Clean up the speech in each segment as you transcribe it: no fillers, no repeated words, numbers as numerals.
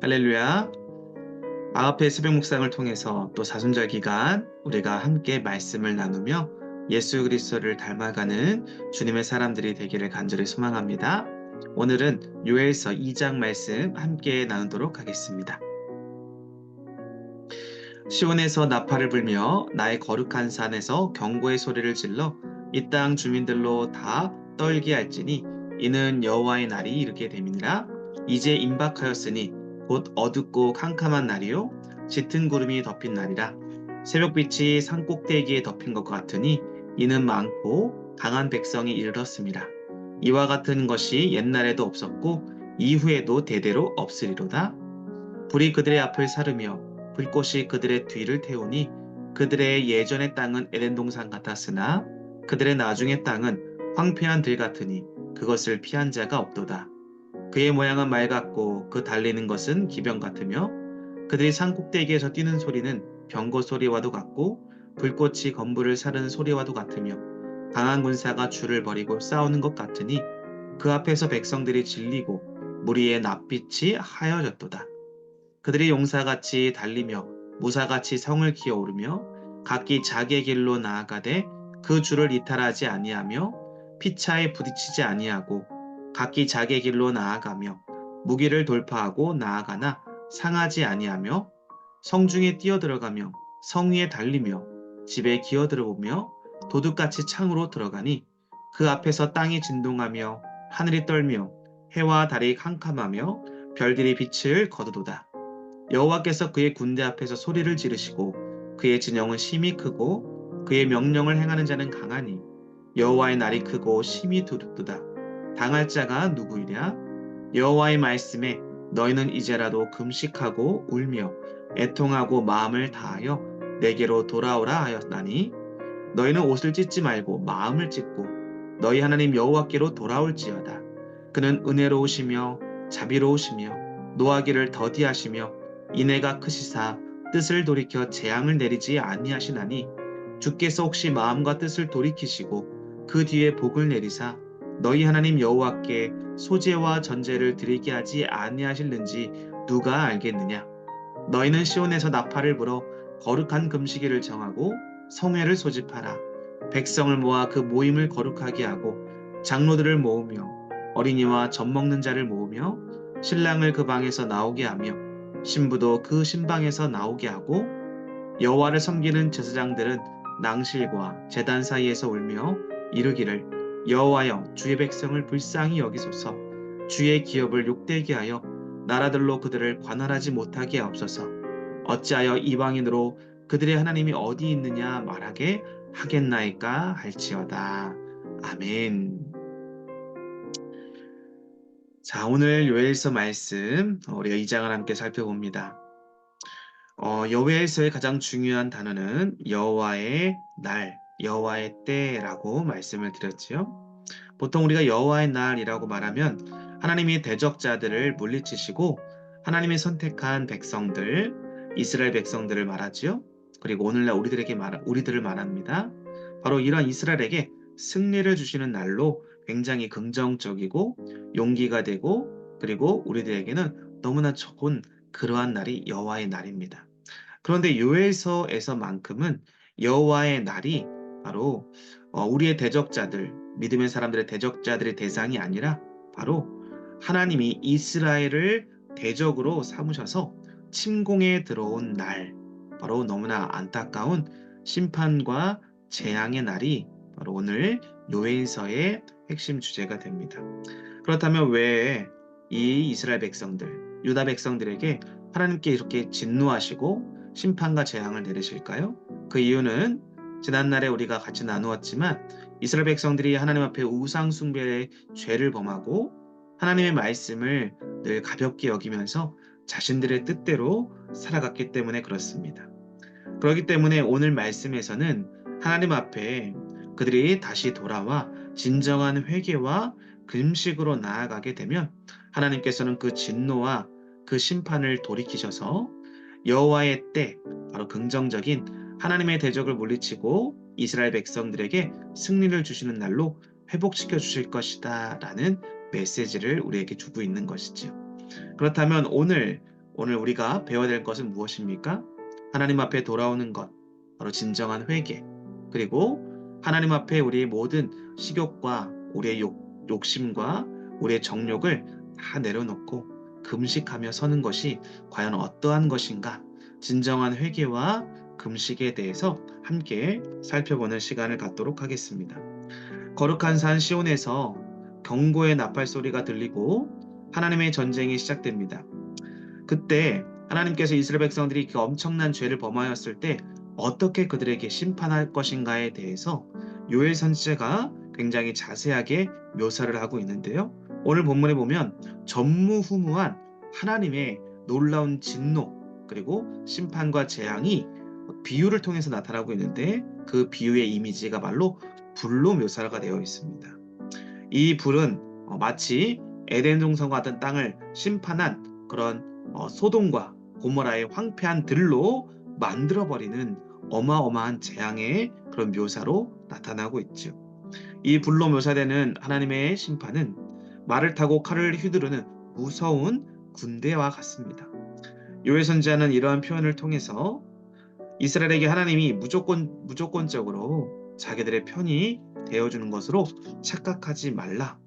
할렐루야. 아합의 새벽 묵상을 통해서 또 사순절 기간 우리가 함께 말씀을 나누며 예수 그리스도를 닮아가는 주님의 사람들이 되기를 간절히 소망합니다. 오늘은 요엘서 2장 말씀 함께 나누도록 하겠습니다. 시온에서 나팔을 불며 나의 거룩한 산에서 경고의 소리를 질러 이 땅 주민들로 다 떨게 할지니 이는 여호와의 날이 이르게 됨이니라. 이제 임박하였으니 곧 어둡고 캄캄한 날이요 짙은 구름이 덮인 날이라. 새벽빛이 산꼭대기에 덮인 것 같으니 이는 많고 강한 백성이 이르렀습니다. 이와 같은 것이 옛날에도 없었고 이후에도 대대로 없으리로다. 불이 그들의 앞을 사르며 불꽃이 그들의 뒤를 태우니 그들의 예전의 땅은 에덴 동산 같았으나 그들의 나중의 땅은 황폐한 들 같으니 그것을 피한 자가 없도다. 그의 모양은 말 같고 그 달리는 것은 기병 같으며 그들이 산 꼭대기에서 뛰는 소리는 병거 소리와도 같고 불꽃이 건물을 사르는 소리와도 같으며 강한 군사가 줄을 벌이고 싸우는 것 같으니 그 앞에서 백성들이 질리고 무리의 낯빛이 하여졌도다. 그들이 용사같이 달리며 무사같이 성을 기어오르며 각기 자기의 길로 나아가되 그 줄을 이탈하지 아니하며 피차에 부딪히지 아니하고 각기 자기의 길로 나아가며 무기를 돌파하고 나아가나 상하지 아니하며 성중에 뛰어들어가며 성 위에 달리며 집에 기어들어오며 도둑같이 창으로 들어가니 그 앞에서 땅이 진동하며 하늘이 떨며 해와 달이 캄캄하며 별들이 빛을 거두도다. 여호와께서 그의 군대 앞에서 소리를 지르시고 그의 진영은 심히 크고 그의 명령을 행하는 자는 강하니 여호와의 날이 크고 심히 두렵도다. 당할 자가 누구이랴? 여호와의 말씀에 너희는 이제라도 금식하고 울며 애통하고 마음을 다하여 내게로 돌아오라 하였나니 너희는 옷을 찢지 말고 마음을 찢고 너희 하나님 여호와께로 돌아올지어다. 그는 은혜로우시며 자비로우시며 노하기를 더디하시며 인애가 크시사 뜻을 돌이켜 재앙을 내리지 아니하시나니 주께서 혹시 마음과 뜻을 돌이키시고 그 뒤에 복을 내리사 너희 하나님 여호와께 소제와 전제를 드리게 하지 아니하실는지 누가 알겠느냐. 너희는 시온에서 나팔을 불어 거룩한 금식일을 정하고 성회를 소집하라. 백성을 모아 그 모임을 거룩하게 하고 장로들을 모으며 어린이와 젖 먹는 자를 모으며 신랑을 그 방에서 나오게 하며 신부도 그 신방에서 나오게 하고 여호와를 섬기는 제사장들은 낭실과 제단 사이에서 울며 이르기를 여호와여 주의 백성을 불쌍히 여기소서 주의 기업을 욕되게 하여 나라들로 그들을 관할하지 못하게 하옵소서. 어찌하여 이방인으로 그들의 하나님이 어디 있느냐 말하게 하겠나이까 할지어다. 아멘. 자, 오늘 요엘서 말씀 우리가 2장을 함께 살펴봅니다. 여호와에서의 가장 중요한 단어는 여호와의 날, 여호와의 때라고 말씀을 드렸지요. 보통 우리가 여호와의 날이라고 말하면 하나님이 대적자들을 물리치시고 하나님이 선택한 백성들, 이스라엘 백성들을 말하지요. 그리고 오늘날 우리들을 말합니다. 바로 이런 이스라엘에게 승리를 주시는 날로 굉장히 긍정적이고 용기가 되고 그리고 우리들에게는 너무나 좋은 그러한 날이 여호와의 날입니다. 그런데 요엘서에서만큼은 여호와의 날이 바로 우리의 대적자들, 믿음의 사람들의 대적자들의 대상이 아니라 바로 하나님이 이스라엘을 대적으로 삼으셔서 침공에 들어온 날, 바로 너무나 안타까운 심판과 재앙의 날이 바로 오늘 요엘서의 핵심 주제가 됩니다. 그렇다면 왜 이 이스라엘 백성들, 유다 백성들에게 하나님께 이렇게 진노하시고 심판과 재앙을 내리실까요? 그 이유는 지난날에 우리가 같이 나누었지만 이스라엘 백성들이 하나님 앞에 우상 숭배의 죄를 범하고 하나님의 말씀을 늘 가볍게 여기면서 자신들의 뜻대로 살아갔기 때문에 그렇습니다. 그렇기 때문에 오늘 말씀에서는 하나님 앞에 그들이 다시 돌아와 진정한 회개와 금식으로 나아가게 되면 하나님께서는 그 진노와 그 심판을 돌이키셔서 여호와의 때, 바로 긍정적인 하나님의 대적을 물리치고 이스라엘 백성들에게 승리를 주시는 날로 회복시켜 주실 것이다 라는 메시지를 우리에게 주고 있는 것이지요. 그렇다면 오늘 우리가 배워야 될 것은 무엇입니까? 하나님 앞에 돌아오는 것, 바로 진정한 회개, 그리고 하나님 앞에 우리의 모든 식욕과 우리의 욕심과 우리의 정욕을 다 내려놓고 금식하며 서는 것이 과연 어떠한 것인가? 진정한 회개와 금식에 대해서 함께 살펴보는 시간을 갖도록 하겠습니다. 거룩한 산 시온에서 경고의 나팔 소리가 들리고 하나님의 전쟁이 시작됩니다. 그때 하나님께서 이스라엘 백성들이 그 엄청난 죄를 범하였을 때 어떻게 그들에게 심판할 것인가에 대해서 요엘 선지자가 굉장히 자세하게 묘사를 하고 있는데요. 오늘 본문에 보면 전무후무한 하나님의 놀라운 진노 그리고 심판과 재앙이 비유를 통해서 나타나고 있는데 그 비유의 이미지가 말로 불로 묘사가 되어 있습니다. 이 불은 마치 에덴 동산과 같은 땅을 심판한 그런 소돔과 고모라의 황폐한 들로 만들어버리는 어마어마한 재앙의 그런 묘사로 나타나고 있죠. 이 불로 묘사되는 하나님의 심판은 말을 타고 칼을 휘두르는 무서운 군대와 같습니다. 요엘 선지자는 이러한 표현을 통해서 이스라엘에게 하나님이 무조건적으로 자기들의 편이 되어주는 것으로 착각하지 말라.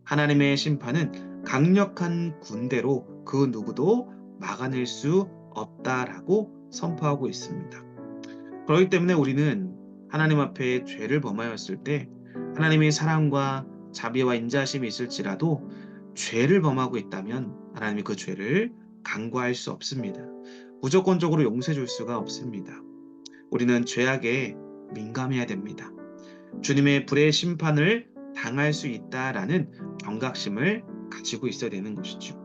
하나님의 심판은 강력한 군대로 그 누구도 막아낼 수 없다라고 선포하고 있습니다. 그렇기 때문에 우리는 하나님 앞에 죄를 범하였을 때 하나님의 사랑과 자비와 인자심이 있을지라도 죄를 범하고 있다면 하나님이 그 죄를 간과할 수 없습니다. 무조건적으로 용서해 줄 수가 없습니다. 우리는 죄악에 민감해야 됩니다. 주님의 불의 심판을 당할 수 있다라는 경각심을 가지고 있어야 되는 것이죠.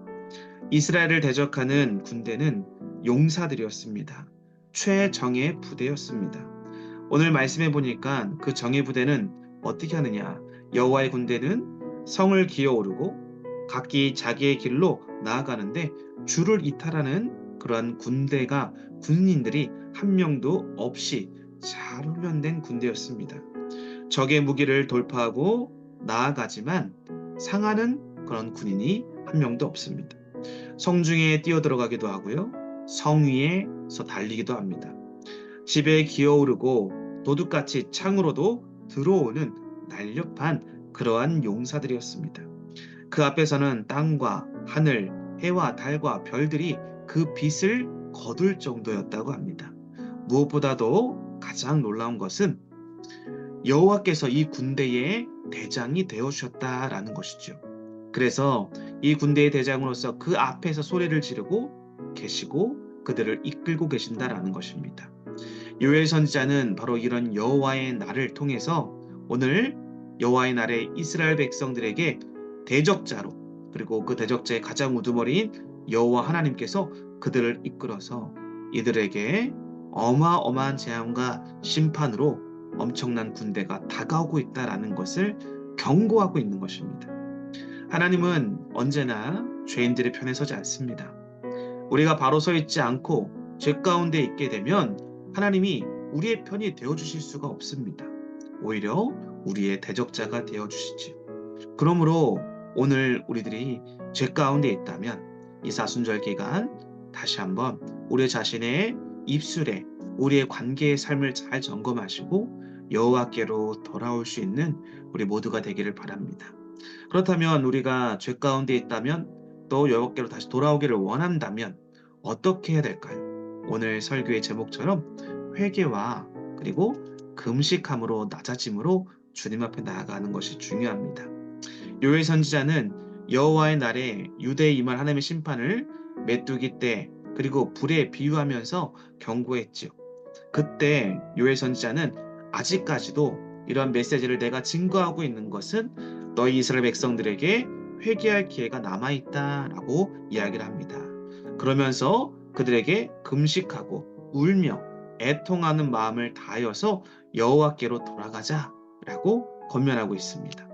이스라엘을 대적하는 군대는 용사들이었습니다. 최정예 부대였습니다. 오늘 말씀해 보니까 그 정예 부대는 어떻게 하느냐? 여호와의 군대는 성을 기어오르고 각기 자기의 길로 나아가는데 주를 이탈하는 그러한 군인들이 한 명도 없이 잘 훈련된 군대였습니다. 적의 무기를 돌파하고 나아가지만 상하는 그런 군인이 한 명도 없습니다. 성중에 뛰어들어가기도 하고요. 성 위에서 달리기도 합니다. 집에 기어오르고 도둑같이 창으로도 들어오는 날렵한 그러한 용사들이었습니다. 그 앞에서는 땅과 하늘, 해와 달과 별들이 그 빛을 거둘 정도였다고 합니다. 무엇보다도 가장 놀라운 것은 여호와께서 이 군대의 대장이 되어 주셨다라는 것이죠. 그래서 이 군대의 대장으로서 그 앞에서 소리를 지르고 계시고 그들을 이끌고 계신다라는 것입니다. 요엘 선지자는 바로 이런 여호와의 날을 통해서 오늘 여호와의 날에 이스라엘 백성들에게 대적자로 그리고 그 대적자의 가장 우두머리인 여호와 하나님께서 그들을 이끌어서 이들에게 어마어마한 재앙과 심판으로 엄청난 군대가 다가오고 있다라는 것을 경고하고 있는 것입니다. 하나님은 언제나 죄인들의 편에 서지 않습니다. 우리가 바로 서 있지 않고 죄 가운데 있게 되면 하나님이 우리의 편이 되어주실 수가 없습니다. 오히려 우리의 대적자가 되어주시지. 그러므로 오늘 우리들이 죄 가운데 있다면 이 사순절 기간 다시 한번 우리 자신의 입술에 우리의 관계의 삶을 잘 점검하시고 여호와께로 돌아올 수 있는 우리 모두가 되기를 바랍니다. 그렇다면 우리가 죄 가운데 있다면 또 여호와께로 다시 돌아오기를 원한다면 어떻게 해야 될까요? 오늘 설교의 제목처럼 회개와 그리고 금식함으로 낮아짐으로 주님 앞에 나아가는 것이 중요합니다. 요엘 선지자는 여호와의 날에 유대에 임할 하나님의 심판을 메뚜기 때 그리고 불에 비유하면서 경고했지요. 그때 요엘 선지자는 아직까지도 이런 메시지를 내가 증거하고 있는 것은 너희 이스라엘 백성들에게 회개할 기회가 남아있다라고 이야기를 합니다. 그러면서 그들에게 금식하고 울며 애통하는 마음을 다하여서 여호와께로 돌아가자라고 권면하고 있습니다.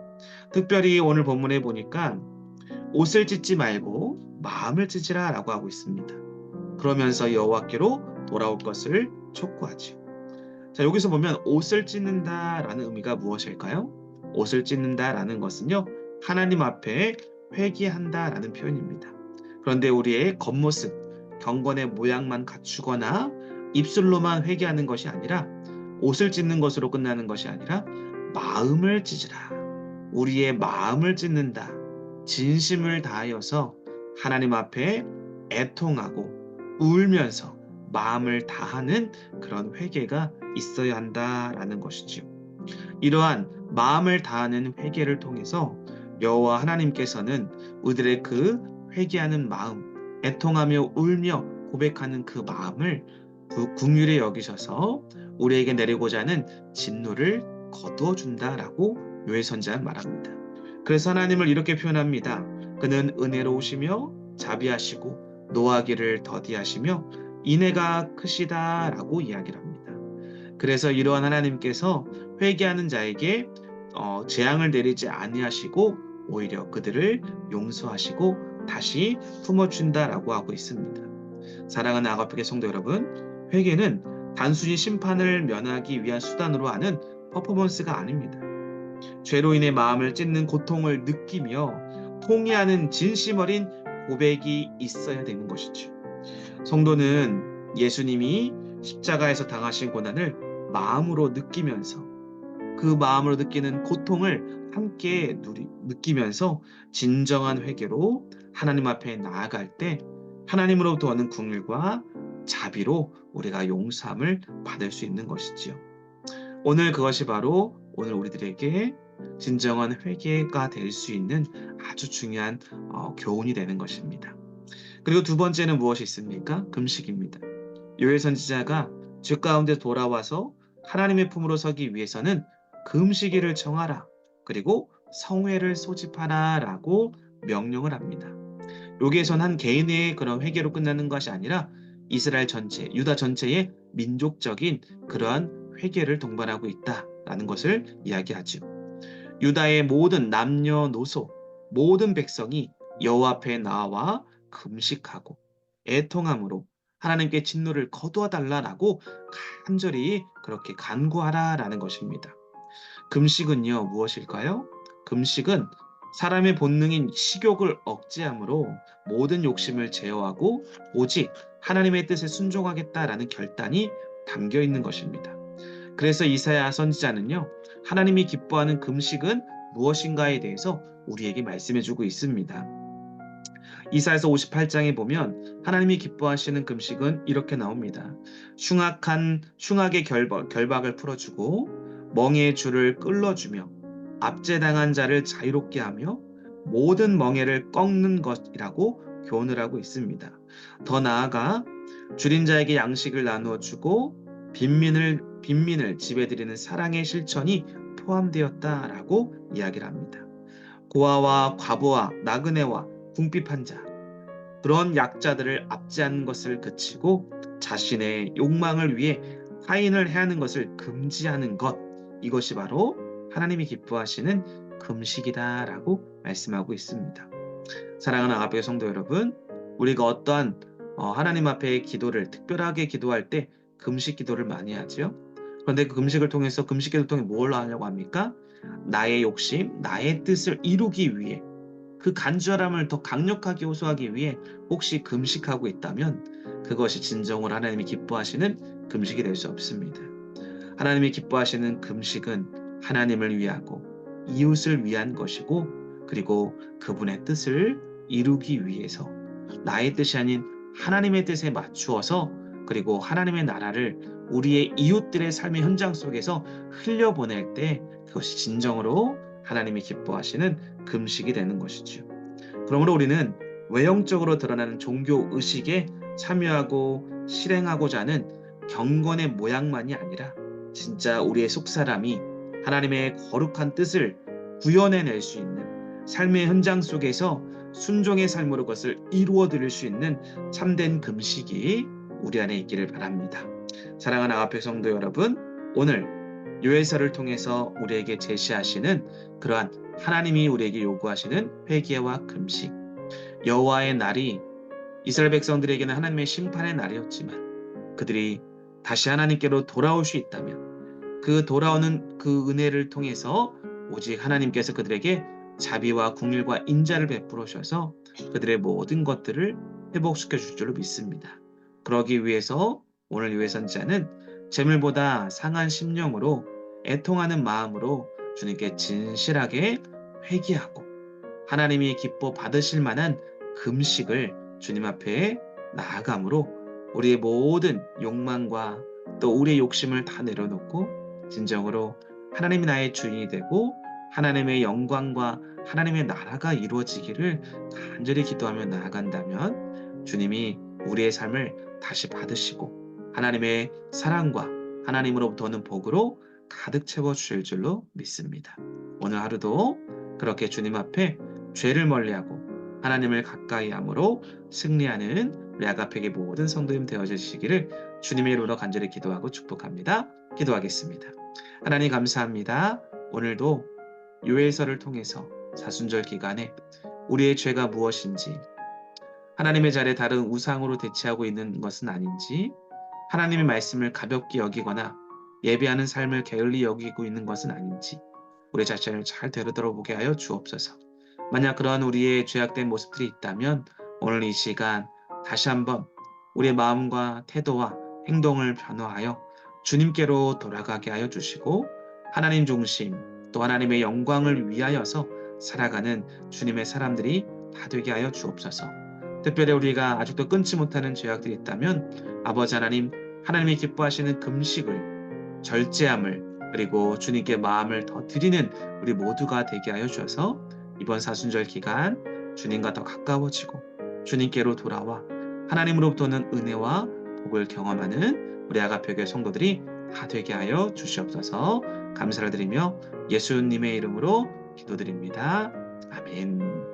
특별히 오늘 본문에 보니까 옷을 찢지 말고 마음을 찢으라 라고 하고 있습니다. 그러면서 여호와께로 돌아올 것을 촉구하죠. 자, 여기서 보면 옷을 찢는다라는 의미가 무엇일까요? 옷을 찢는다라는 것은요, 하나님 앞에 회개한다라는 표현입니다. 그런데 우리의 겉모습, 경건의 모양만 갖추거나 입술로만 회개하는 것이 아니라 옷을 찢는 것으로 끝나는 것이 아니라 마음을 찢으라. 우리의 마음을 찢는다. 진심을 다하여서 하나님 앞에 애통하고 울면서 마음을 다하는 그런 회개가 있어야 한다라는 것이지요. 이러한 마음을 다하는 회개를 통해서 여호와 하나님께서는 우리들의 그 회개하는 마음, 애통하며 울며 고백하는 그 마음을 긍휼히 여기셔서 우리에게 내리고자 하는 진노를 거두어 준다라고 요해선지자는 말합니다. 그래서 하나님을 이렇게 표현합니다. 그는 은혜로우시며 자비하시고 노하기를 더디하시며 인애가 크시다라고 이야기를 합니다. 그래서 이러한 하나님께서 회개하는 자에게 재앙을 내리지 아니하시고 오히려 그들을 용서하시고 다시 품어준다라고 하고 있습니다. 사랑하는 아가페 성도 여러분, 회개는 단순히 심판을 면하기 위한 수단으로 하는 퍼포먼스가 아닙니다. 죄로 인해 마음을 찢는 고통을 느끼며 통회하는 진심 어린 고백이 있어야 되는 것이죠. 성도는 예수님이 십자가에서 당하신 고난을 마음으로 느끼면서 그 마음으로 느끼는 고통을 함께 느끼면서 진정한 회개로 하나님 앞에 나아갈 때 하나님으로부터 오는 긍휼과 자비로 우리가 용서함을 받을 수 있는 것이지요. 오늘 그것이 바로 오늘 우리들에게 진정한 회개가 될 수 있는 아주 중요한 교훈이 되는 것입니다. 그리고 두 번째는 무엇이 있습니까? 금식입니다. 요엘 선지자가 죄 가운데 돌아와서 하나님의 품으로 서기 위해서는 금식일을 정하라. 그리고 성회를 소집하라 라고 명령을 합니다. 여기에선 한 개인의 그런 회개로 끝나는 것이 아니라 이스라엘 전체, 유다 전체의 민족적인 그러한 회개를 동반하고 있다라는 것을 이야기하죠. 유다의 모든 남녀노소, 모든 백성이 여호와 앞에 나와 금식하고 애통함으로 하나님께 진노를 거두어 달라라고 간절히 그렇게 간구하라라는 것입니다. 금식은요, 무엇일까요? 금식은 사람의 본능인 식욕을 억제함으로 모든 욕심을 제어하고 오직 하나님의 뜻에 순종하겠다라는 결단이 담겨 있는 것입니다. 그래서 이사야 선지자는요, 하나님이 기뻐하는 금식은 무엇인가에 대해서 우리에게 말씀해주고 있습니다. 이사야서 58장에 보면 하나님이 기뻐하시는 금식은 이렇게 나옵니다. 흉악의 결박을 풀어주고 멍에의 줄을 끌어주며 압제당한 자를 자유롭게 하며 모든 멍에를 꺾는 것이라고 교훈을 하고 있습니다. 더 나아가 줄인 자에게 양식을 나누어 주고 빈민을 집에 들이는 사랑의 실천이 포함되었다라고 이야기를 합니다. 고아와 과부와 나그네와 궁핍한 자, 그런 약자들을 압제하는 것을 그치고 자신의 욕망을 위해 타인을 해하는 것을 금지하는 것, 이것이 바로 하나님이 기뻐하시는 금식이다라고 말씀하고 있습니다. 사랑하는 아가페 성도 여러분, 우리가 어떠한 하나님 앞에 기도를 특별하게 기도할 때 금식 기도를 많이 하죠. 그런데 그 금식을 통해서 금식 기도를 통해 뭘 하려고 합니까? 나의 욕심, 나의 뜻을 이루기 위해 그 간절함을 더 강력하게 호소하기 위해 혹시 금식하고 있다면 그것이 진정으로 하나님이 기뻐하시는 금식이 될 수 없습니다. 하나님이 기뻐하시는 금식은 하나님을 위하고 이웃을 위한 것이고 그리고 그분의 뜻을 이루기 위해서 나의 뜻이 아닌 하나님의 뜻에 맞추어서 그리고 하나님의 나라를 우리의 이웃들의 삶의 현장 속에서 흘려보낼 때 그것이 진정으로 하나님이 기뻐하시는 금식이 되는 것이죠. 그러므로 우리는 외형적으로 드러나는 종교 의식에 참여하고 실행하고자 하는 경건의 모양만이 아니라 진짜 우리의 속사람이 하나님의 거룩한 뜻을 구현해낼 수 있는 삶의 현장 속에서 순종의 삶으로 그것을 이루어 드릴 수 있는 참된 금식이 우리 안에 있기를 바랍니다. 사랑하는 아가페 성도 여러분, 오늘 요엘서를 통해서 우리에게 제시하시는 그러한 하나님이 우리에게 요구하시는 회개와 금식, 여호와의 날이 이스라엘 백성들에게는 하나님의 심판의 날이었지만 그들이 다시 하나님께로 돌아올 수 있다면 그 돌아오는 그 은혜를 통해서 오직 하나님께서 그들에게 자비와 긍휼과 인자를 베풀어 주셔서 그들의 모든 것들을 회복시켜 줄 줄로 믿습니다. 그러기 위해서 오늘 유해 선지자는 재물보다 상한 심령으로 애통하는 마음으로 주님께 진실하게 회개하고 하나님이 기뻐 받으실 만한 금식을 주님 앞에 나아감으로 우리의 모든 욕망과 또 우리의 욕심을 다 내려놓고 진정으로 하나님이 나의 주인이 되고 하나님의 영광과 하나님의 나라가 이루어지기를 간절히 기도하며 나아간다면 주님이 우리의 삶을 다시 받으시고 하나님의 사랑과 하나님으로부터 오는 복으로 가득 채워주실 줄로 믿습니다. 오늘 하루도 그렇게 주님 앞에 죄를 멀리하고 하나님을 가까이 함으로 승리하는 우리 아가페의 모든 성도님 되어주시기를 주님의 이름으로 간절히 기도하고 축복합니다. 기도하겠습니다. 하나님 감사합니다. 오늘도 요엘서를 통해서 사순절 기간에 우리의 죄가 무엇인지 하나님의 자리에 다른 우상으로 대체하고 있는 것은 아닌지 하나님의 말씀을 가볍게 여기거나 예배하는 삶을 게을리 여기고 있는 것은 아닌지 우리 자신을 잘 되돌아보게 하여 주옵소서. 만약 그러한 우리의 죄악된 모습들이 있다면 오늘 이 시간 다시 한번 우리의 마음과 태도와 행동을 변화하여 주님께로 돌아가게 하여 주시고 하나님 중심 또 하나님의 영광을 위하여서 살아가는 주님의 사람들이 다 되게 하여 주옵소서. 특별히 우리가 아직도 끊지 못하는 죄악들이 있다면 아버지 하나님, 하나님이 기뻐하시는 금식을, 절제함을 그리고 주님께 마음을 더 드리는 우리 모두가 되게 하여 주셔서 이번 사순절 기간 주님과 더 가까워지고 주님께로 돌아와 하나님으로부터는 은혜와 복을 경험하는 우리 아가페교회 성도들이 다 되게 하여 주시옵소서. 감사를 드리며 예수님의 이름으로 기도드립니다. 아멘.